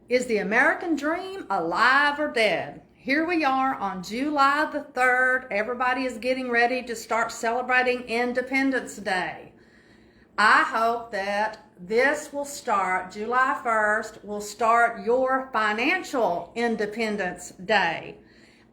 Is the American dream alive or dead? Here we are on July the 3rd. Everybody is getting ready to start celebrating Independence Day. I hope that this will start, July 1st, will start your financial Independence Day.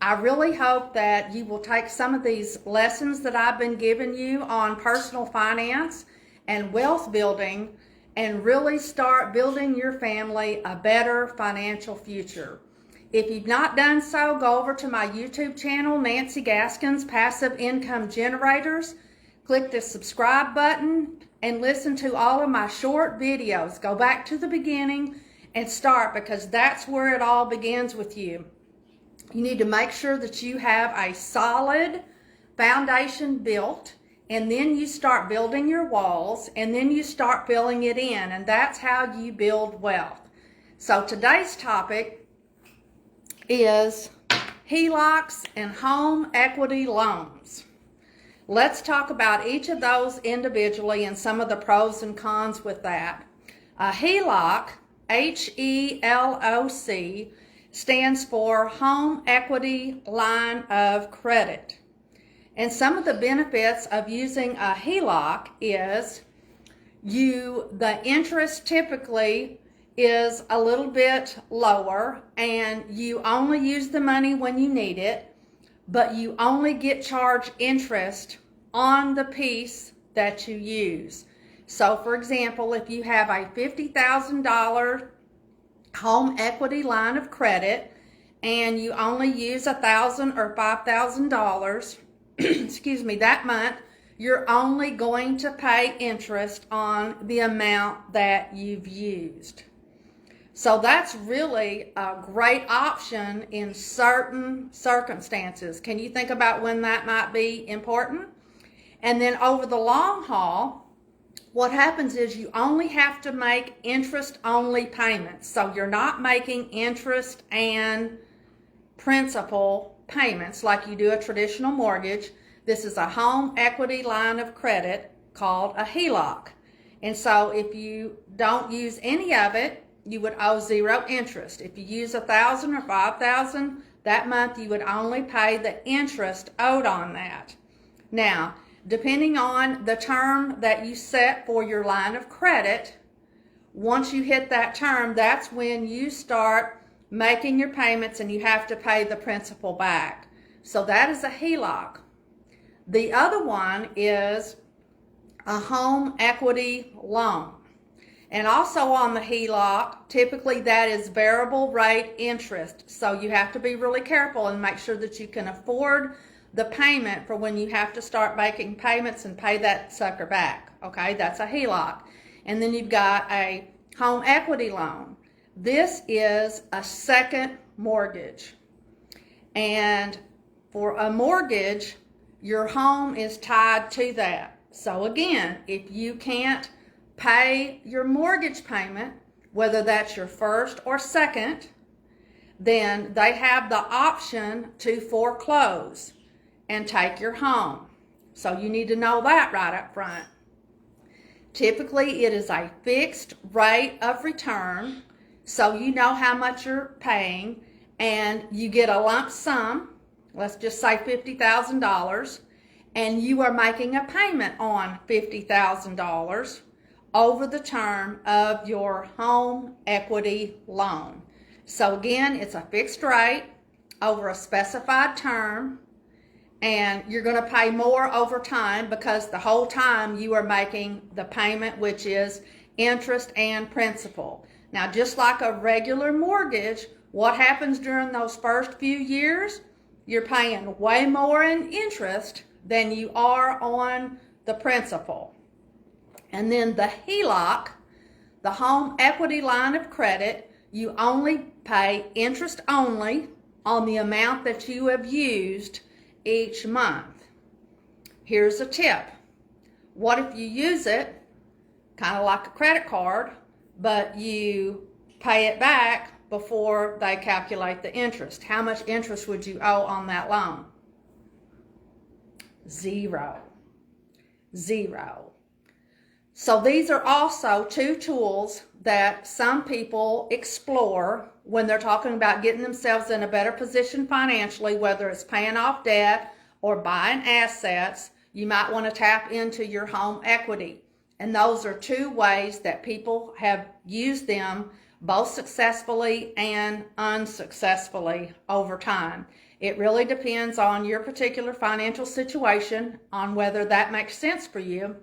I really hope that you will take some of these lessons that I've been giving you on personal finance and wealth building and really start building your family a better financial future. If you've not done so, go over to my YouTube channel, Nancy Gaskins Passive Income Generators. Click the subscribe button and listen to all of my short videos. Go back to the beginning and start, because that's where it all begins with you. You need to make sure that you have a solid foundation built, and then you start building your walls, and then you start filling it in, and that's how you build wealth. So today's topic is HELOCs and home equity loans. Let's talk about each of those individually and some of the pros and cons with that. A HELOC, H-E-L-O-C, stands for Home Equity Line of Credit. And some of the benefits of using a HELOC is the interest typically is a little bit lower, and you only use the money when you need it, but you only get charged interest on the piece that you use. So for example, if you have a $50,000 home equity line of credit and you only use $1,000 or $5,000 excuse me, that month, you're only going to pay interest on the amount that you've used. So that's really a great option in certain circumstances. Can you think about when that might be important? And then over the long haul, what happens is you only have to make interest-only payments. So you're not making interest and principal payments like you do a traditional mortgage. This is a home equity line of credit called a HELOC. And so if you don't use any of it, you would owe zero interest. If you use $1,000 or $5,000 that month, you would only pay the interest owed on that. Now, depending on the term that you set for your line of credit, once you hit that term, that's when you start making your payments and you have to pay the principal back. So that is a HELOC. The other one is a home equity loan. And also on the HELOC, typically that is variable rate interest. So you have to be really careful and make sure that you can afford the payment for when you have to start making payments and pay that sucker back. Okay, that's a HELOC. And then you've got a home equity loan. This is a second mortgage. And for a mortgage, your home is tied to that. So again, if you can't pay your mortgage payment, whether that's your first or second, then they have the option to foreclose and take your home. So you need to know that right up front. Typically, it is a fixed rate of return, so you know how much you're paying, and you get a lump sum, let's just say $50,000, and you are making a payment on $50,000 over the term of your home equity loan. So again, it's a fixed rate over a specified term, and you're going to pay more over time because the whole time you are making the payment, which is interest and principal. Now, just like a regular mortgage, what happens during those first few years? You're paying way more in interest than you are on the principal. And then the HELOC, the home equity line of credit, you only pay interest only on the amount that you have used each month. Here's a tip. What if you use it kind of like a credit card, but you pay it back before they calculate the interest? How much interest would you owe on that loan? Zero. So these are also two tools that some people explore when they're talking about getting themselves in a better position financially, whether it's paying off debt or buying assets. You might want to tap into your home equity. And those are two ways that people have used them both successfully and unsuccessfully over time. It really depends on your particular financial situation, on whether that makes sense for you.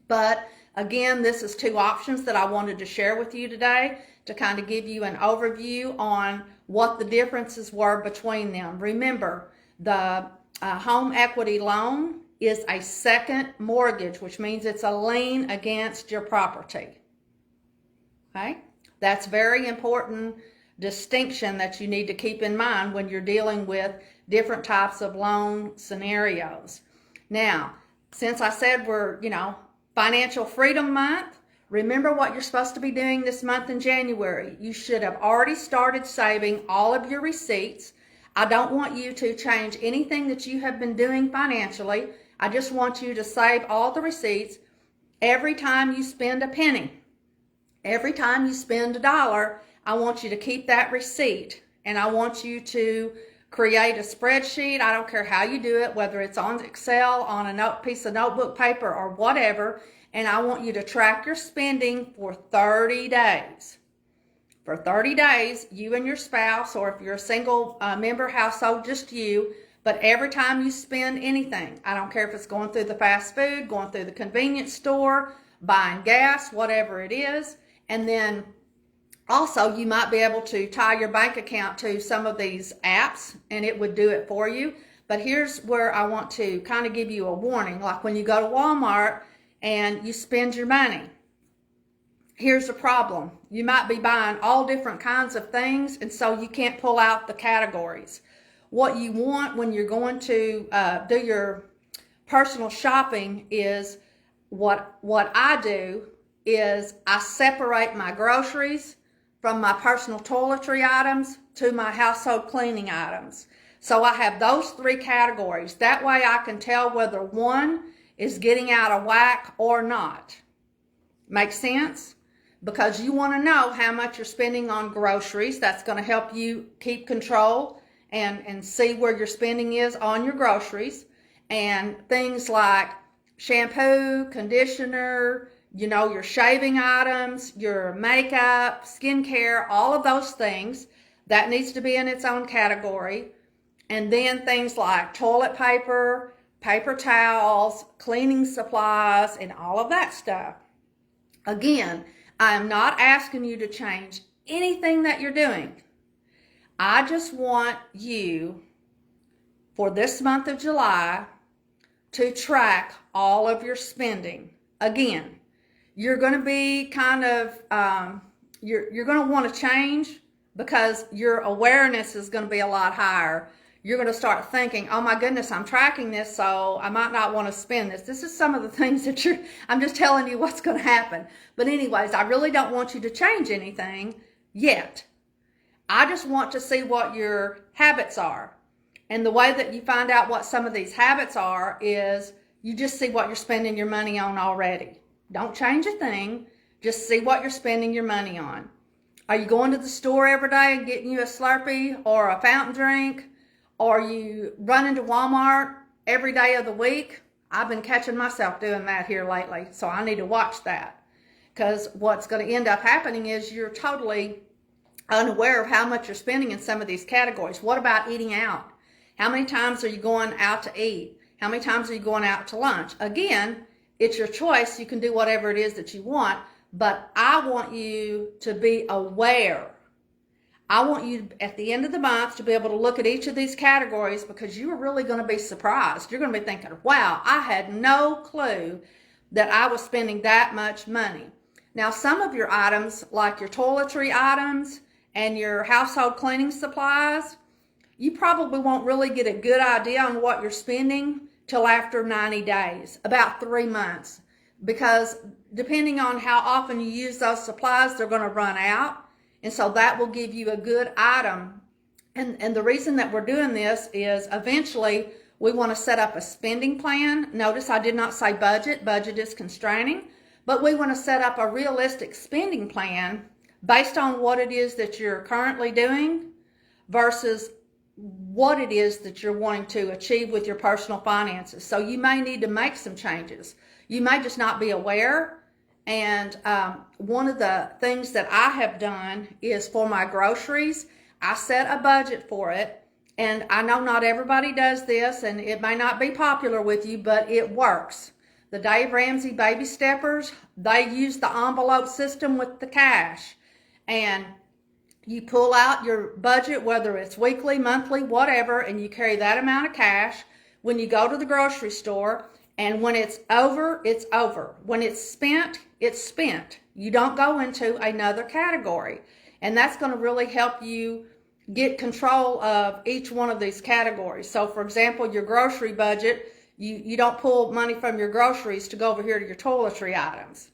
But again, this is two options that I wanted to share with you today to kind of give you an overview on what the differences were between them. Remember, the home equity loan is a second mortgage, which means it's a lien against your property. Okay? That's very important distinction that you need to keep in mind when you're dealing with different types of loan scenarios. Now, since I said we're, Financial Freedom Month, remember what you're supposed to be doing this month in January. You should have already started saving all of your receipts. I don't want you to change anything that you have been doing financially. I just want you to save all the receipts. Every time you spend a penny, every time you spend $1, I want you to keep that receipt, and I want you to create a spreadsheet. I don't care how you do it, whether it's on Excel, on a piece of notebook paper, or whatever, and I want you to track your spending for 30 days. For 30 days, you and your spouse, or if you're a single member household, just you, but every time you spend anything, I don't care if it's going through the fast food, going through the convenience store, buying gas, whatever it is, and then also, you might be able to tie your bank account to some of these apps and it would do it for you. But here's where I want to kind of give you a warning. Like when you go to Walmart and you spend your money, here's the problem. You might be buying all different kinds of things, and so you can't pull out the categories. What you want when you're going to do your personal shopping is what I do is I separate my groceries from my personal toiletry items to my household cleaning items. So I have those three categories. That way I can tell whether one is getting out of whack or not. Make sense? Because you want to know how much you're spending on groceries. That's going to help you keep control and see where your spending is on your groceries. And things like shampoo, conditioner, your shaving items, your makeup, skincare, all of those things, that needs to be in its own category. And then things like toilet paper, paper towels, cleaning supplies, and all of that stuff. Again, I am not asking you to change anything that you're doing. I just want you, for this month of July, to track all of your spending. Again, you're going to be kind of, you're going to want to change because your awareness is going to be a lot higher. You're going to start thinking, oh my goodness, I'm tracking this, so I might not want to spend this. This is some of the things that I'm just telling you what's going to happen. But anyways, I really don't want you to change anything yet. I just want to see what your habits are. And the way that you find out what some of these habits are is you just see what you're spending your money on already. Don't change a thing. Just see what you're spending your money on. Are you going to the store every day and getting you a Slurpee or a fountain drink? Or are you running to Walmart every day of the week? I've been catching myself doing that here lately, so I need to watch that. Because what's going to end up happening is you're totally unaware of how much you're spending in some of these categories. What about eating out? How many times are you going out to eat? How many times are you going out to lunch? Again, it's your choice. You can do whatever it is that you want, but I want you to be aware. I want you at the end of the month to be able to look at each of these categories, because you are really going to be surprised. You're going to be thinking, wow, I had no clue that I was spending that much money. Now, some of your items, like your toiletry items and your household cleaning supplies, you probably won't really get a good idea on what you're spending till after 90 days, about 3 months, because depending on how often you use those supplies, they're going to run out. And so that will give you a good item. And the reason that we're doing this is eventually we want to set up a spending plan. Notice I did not say budget. Budget is constraining. but we want to set up a realistic spending plan based on what it is that you're currently doing versus what it is that you're wanting to achieve with your personal finances. So you may need to make some changes. You may just not be aware. And one of the things that I have done is for my groceries, I set a budget for it. And I know not everybody does this, and it may not be popular with you, but it works. The Dave Ramsey Baby Steppers, they use the envelope system with the cash. And you pull out your budget, whether it's weekly, monthly, whatever, and you carry that amount of cash when you go to the grocery store. And when it's over, it's over. When it's spent, it's spent. You don't go into another category. And that's going to really help you get control of each one of these categories. So, for example, your grocery budget, you don't pull money from your groceries to go over here to your toiletry items.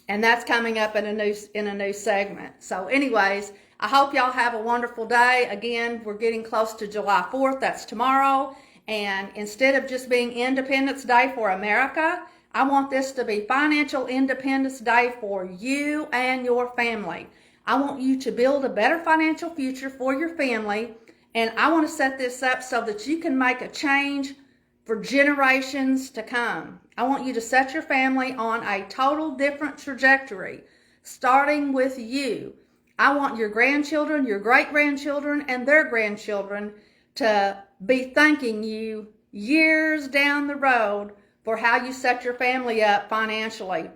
And that's coming up in a new segment. So anyways, I hope y'all have a wonderful day. Again, we're getting close to July 4th. That's tomorrow. And instead of just being Independence Day for America, I want this to be Financial Independence Day for you and your family. I want you to build a better financial future for your family. And I want to set this up so that you can make a change for generations to come. I want you to set your family on a total different trajectory, starting with you. I want your grandchildren, your great-grandchildren, and their grandchildren to be thanking you years down the road for how you set your family up financially.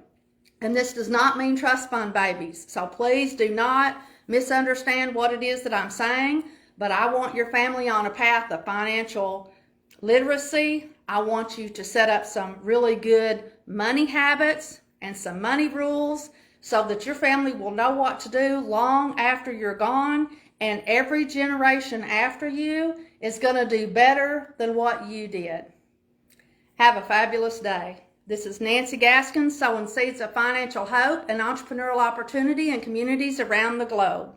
And this does not mean trust fund babies. So please do not misunderstand what it is that I'm saying, but I want your family on a path of financial literacy. I want you to set up some really good money habits and some money rules so that your family will know what to do long after you're gone, and every generation after you is going to do better than what you did. Have a fabulous day. This is Nancy Gaskins, sowing seeds of financial hope and entrepreneurial opportunity in communities around the globe.